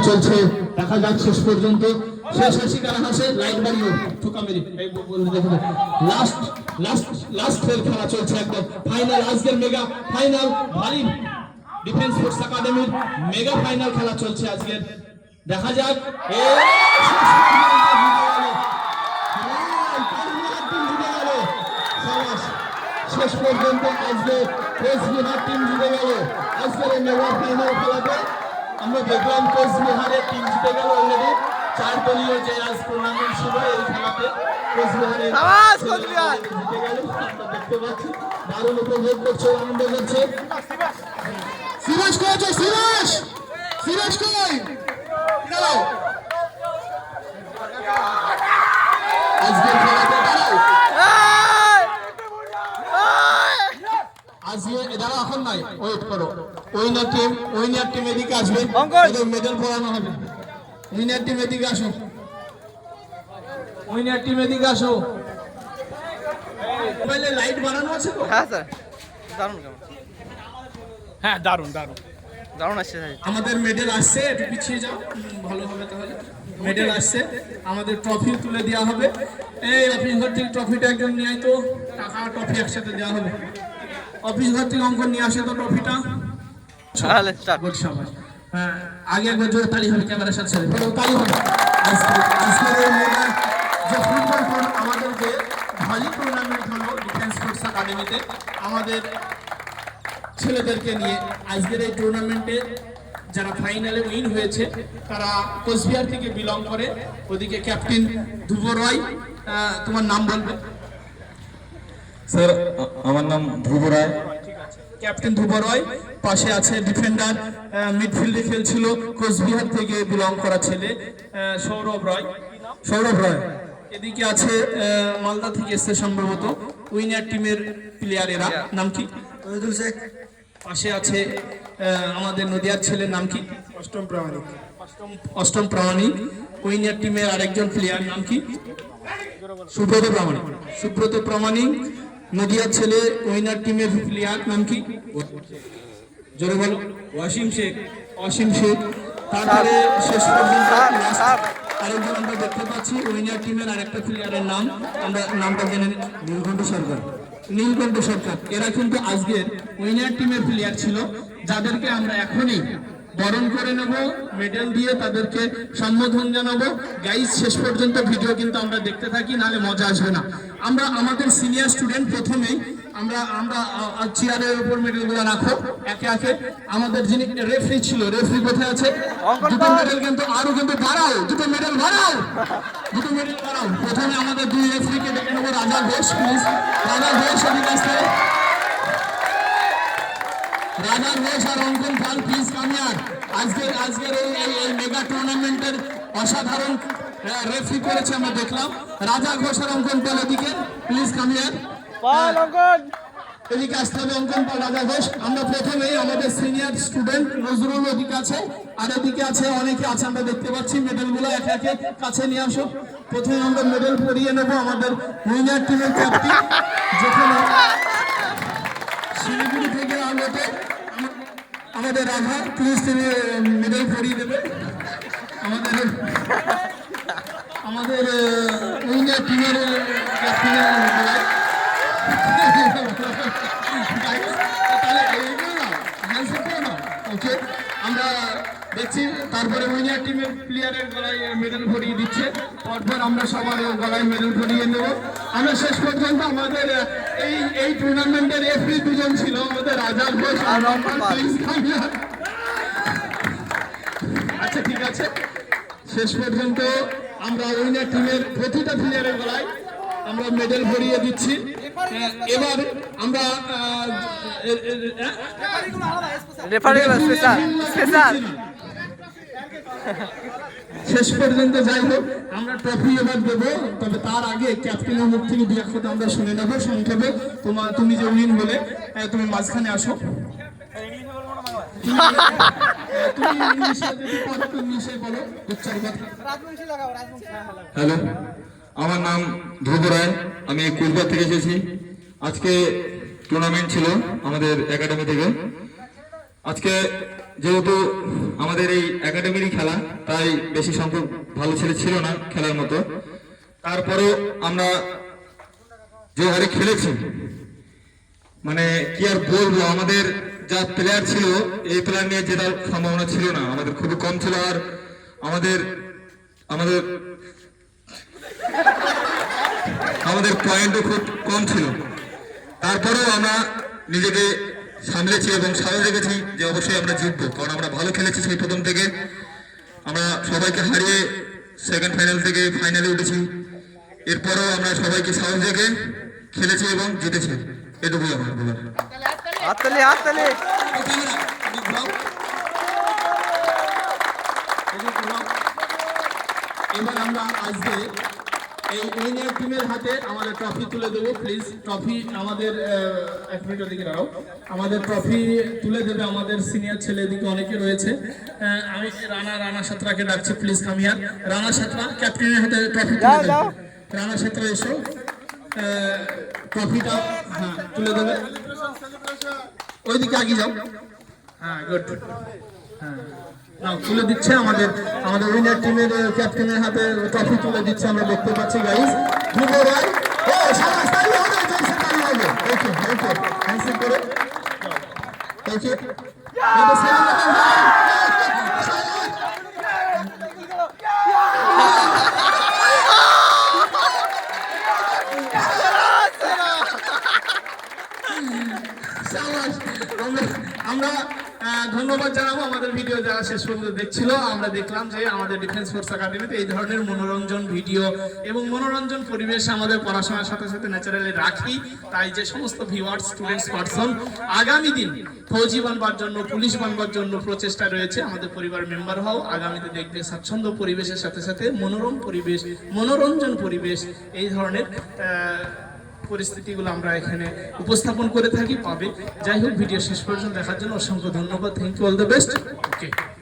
চলছে, দেখা যাক শেষ পর্যন্ত। শেষ হাসি কারা হাসে, লাইট বাড়িও ঠোকা মেরে লাস্টের খেলা চলছে, একদম ফাইনাল। আজকের মেগা ফাইনাল ভারী ডিফেন্স ফোর্স একাডেমির মেগা ফাইনাল খেলা চলছে আজকের। দেখা যাক শেষ পর্যন্ত আজকে কোচবিহার টিম জিতে গেল। আজকের এই মেগা ফাইনাল খেলাতে আমরা দেখলাম কোচবিহারের টিম জিতে গেল অলরেডি। 4 দলীয় যে আজ টুর্নামেন্ট ছিল এই খেলাতে কোচবিহারের জিতে গেল। আমরা দেখতে পাচ্ছি দারুণ উপভোগ করছে, আনন্দ করছে। সিরাজ কই আছে? সিরাজ কই? আজকের খেলাতে দাঁড়াও, আজকে দাঁড়াও, এখন নাই, ওয়েট করো। উইনার টিম এদিকে আসবে, ওদের মেডেল পড়ানো হবে। উইনার টিম এদিকে আসো, উইনার টিম এদিকে আসো। মোবাইলে লাইট বাড়ানো আছে তো? হ্যাঁ স্যার, দারুণ কেমন? হ্যাঁ দারুণ দারুণ দারুণ আসছে। আমাদের মেডেল আসছে, একটু পিছিয়ে যাও, ভালো হবে তাহলে। মেডেল আসছে, আমাদের ট্রফি তুলে দেওয়া হবে। এই অফিস ঘর থেকে ট্রফিটা একজন নিয়ে আয় তো, টাকা ট্রফি একসাথে দেওয়া হবে। অফিস ঘর থেকে অঙ্কন নিয়ে আসে তো ট্রফিটা। হ্যাঁ, আগে একবার জোরে তালি হবে, ক্যামেরার সাথে তালি হবে। যে ফুটবল আমাদের যে ভলি টুর্নামেন্ট হলো ডিফেন্স ফোর্স একাডেমিতে আমাদের ছেলেদেরকে নিয়ে, আজকের এই টুর্নামেন্টে যারা ফাইনালে উইন হয়েছে তারা কোচবিহার থেকে বিলং করে। ওদিকে ক্যাপ্টেন ধ্রুব রয়, তোমার নাম বলবে? স্যার আমার নাম ধ্রুব রায়। ক্যাপ্টেন ধ্রুব রয়, পাশে আছে ডিফেন্ডার, মিডফিল্ডে খেলছিল কোচবিহার থেকে বিলং করা ছেলে সৌরভ রয়। এদিকে আছে মালদা থেকে এসছে সম্ভবত উইনার টিমের প্লেয়ারেরা, নাম কি? পাশে আছে আমাদের নদিয়ার ছেলের নাম কি? অষ্টম প্রামাণিক। উইনার টিমের আরেকজন প্লেয়ার নাম কি? সুব্রত প্রামাণিক। নদিয়ার ছেলে উইনার টিমের প্লেয়ার নাম কি? জোরে বলো। অসীম শেখ। তারপরে শেষ পর্যন্ত আরেকজন আমরা দেখতে পাচ্ছি উইনার টিমের আরেকটা প্লেয়ারের নাম, আমরা নামটা জেনে নিই, নীলকণ্ঠ সরকার। এরা কিন্তু আজকের উইনার টিমের প্লেয়ার ছিল, যাদেরকে আমরা এখনই বরণ করে নেব, মেডেল দিয়ে তাদেরকে সম্বোধন জানাবো। গাইজ শেষ পর্যন্ত ভিডিও কিন্তু আমরা দেখতে থাকি, নাহলে মজা আসবে না। আমরা আমাদের সিনিয়র স্টুডেন্ট প্রথমেই আমরা চেয়ারের উপর মেডেলগুলো রাখো একে একে। আমাদের যিনি রেফারি ছিল, রেফারি কোথায় আছে? দুটো মেডেল কিন্তু আরো কিন্তু বাড়াও, দুটো মেডেল বাড়াও। প্রথমে আমাদের দুই রেফারিকে ডেকে নেবো। রাজা ঘোষ, প্লিজ। রাজা ঘোষ এদিকে আসতে। রাজা ঘোষ আর অঙ্কন পাল, প্লিজ কামিয়ার। আজকের এই মেগা টুর্নামেন্টের অসাধারণ রেফারি করেছে আমরা দেখলাম। রাজা ঘোষ আর অঙ্কন পাল এদিকে, প্লিজ কামিয়ার। এদিকে আসতে হবে অঙ্কন পাল, রাজা ঘোষ। আমরা প্রথমেই আমাদের সিনিয়র স্টুডেন্ট নজরুল ওদিকে আছে, আর এদিকে আছে অনেকে আছে, আমরা দেখতে পাচ্ছি। মেডেলগুলো একে একে কাছে নিয়ে আসো। প্রথমে আমরা মেডেল পরিয়ে নেব আমাদের উইনার টিমের ক্যাপ্টেন, যেখানে শিলিগুড়ি থেকে আলোতে আমাদের রাধা, প্লিজ তিনি মেডেল পরিয়ে দেবে আমাদের উইনার টিমের ক্যাপ্টেনের। ওকে, আমরা দেখছি। তারপরে উইনার টিমের প্লেয়ারের গলায় মেডেল ভরিয়ে দিচ্ছে, পরপর আমরা সবার গলায় মেডেল ভরিয়ে নেব। আমরা শেষ পর্যন্ত আমাদের এই টুর্নামেন্টের রেফারি দুজন ছিল, আমাদের রাজা ঘোষ আর রহমান। আচ্ছা ঠিক আছে, শেষ পর্যন্ত আমরা উইনার টিমের প্রতিটা প্লেয়ারের গলায় আমরা মেডেল ভরিয়ে দিচ্ছি। এবার আমরা শেষ পর্যন্ত যাই হোক, আমরা ট্রফি এবার দেবো। তবে তার আগে ক্যাপ্টেনের মুখ থেকে দু এক কথা আমরা শুনে নেবো সংক্ষেপে। তুমি যে উইন বলে, তুমি মাঝখানে আসো। হ্যালো, আমার নাম ধ্রুব রায়, আমি কোচবিহার থেকে এসেছি। আজকে টুর্নামেন্ট ছিল আমাদের একাডেমি থেকে। আজকে যেহেতু আমাদের এই একাডেমিরই খেলা, তাই বেশি সংখ্যক ভালো ছেলে ছিল না খেলার মতো। তারপরেও আমরা যে হারে খেলেছি, মানে কি আর বলবো, আমাদের যা প্লেয়ার ছিল এই প্লেয়ার নিয়ে জেতার সম্ভাবনা ছিল না, আমাদের খুবই কম ছিল। আর আমাদের আমাদের আমাদের পয়েন্টও খুব কম ছিল। তারপরেও আমরা নিজেকে সামলেছি এবং সাহস রেখেছি যে অবশ্যই আমরা জিতবো, কারণ আমরা ভালো খেলেছি সেই প্রথম থেকে। আমরা সবাইকে হারিয়ে সেকেন্ড ফাইনাল থেকে ফাইনালে উঠেছি। এরপরেও আমরা সবাইকে সাহস রেখে খেলেছি এবং জিতেছি, এটুকুই আমার বলার। হাততালি হাততালি। এবার আমরা আজকে এই উইনার টিমের হাতে আমাদের ট্রফি তুলে দেবো। প্লিজ ট্রফি আমাদের এক মিনিটের দিকে দাঁড়াও। আমাদের ট্রফি তুলে দেবে আমাদের সিনিয়র ছেলে, এদিকে অনেকে রয়েছে। আমি রানা সাঁতরাকে ডাকছি, প্লিজ কামিয়ার। রানা সাঁতরা ক্যাপ্টেনের হাতে ট্রফি তুলে দেবে। রানা সাঁতরা এসো, ট্রফিটা হ্যাঁ তুলে দেবে। ওইদিকে আগে যাও। হ্যাঁ গুড। হ্যাঁ নাও তুলে দিচ্ছে আমাদের উইনার টিমের ক্যাপ্টেনের হাতে ট্রফি তুলে দিচ্ছে, আমরা দেখতে পাচ্ছি গাইস। ধ্রুব রায়, ও শাবাশ, তালি হবে, জোরসে তালি হবে। ওকে ওকে, হ্যান্ডশেক করো। ওকে এটা সেলিব্রেশন হয়। আমরা ধন্যবাদ জানাবো আমাদের ভিডিও যারা শেষ পর্যন্ত দেখছিল। আমরা দেখলাম যে আমাদের ডিফেন্স ফোর্স একাডেমিতে এই ধরনের মনোরঞ্জন ভিডিও এবং মনোরঞ্জন পরিবেশ আমাদের পড়াশোনার সাথে সাথে ন্যাচারালি রাখি। তাই যে সমস্ত ভিউয়ার্স, স্টুডেন্টস, পার্সন আগামী দিন ফৌজি বানবার জন্য, পুলিশ বানবার জন্য প্রচেষ্টা রয়েছে, আমাদের পরিবার মেম্বার হও। আগামীতে দেখবে স্বাচ্ছন্দ্য পরিবেশের সাথে সাথে মনোরম পরিবেশ, মনোরঞ্জন পরিবেশ, এই ধরনের পরিস্থিতিগুলো আমরা এখানে উপস্থাপন করে থাকি, পাবে। যাই হোক, ভিডিও শেষ পর্যন্ত দেখার জন্য অসংখ্য ধন্যবাদ। Thank you, all the best. Okay.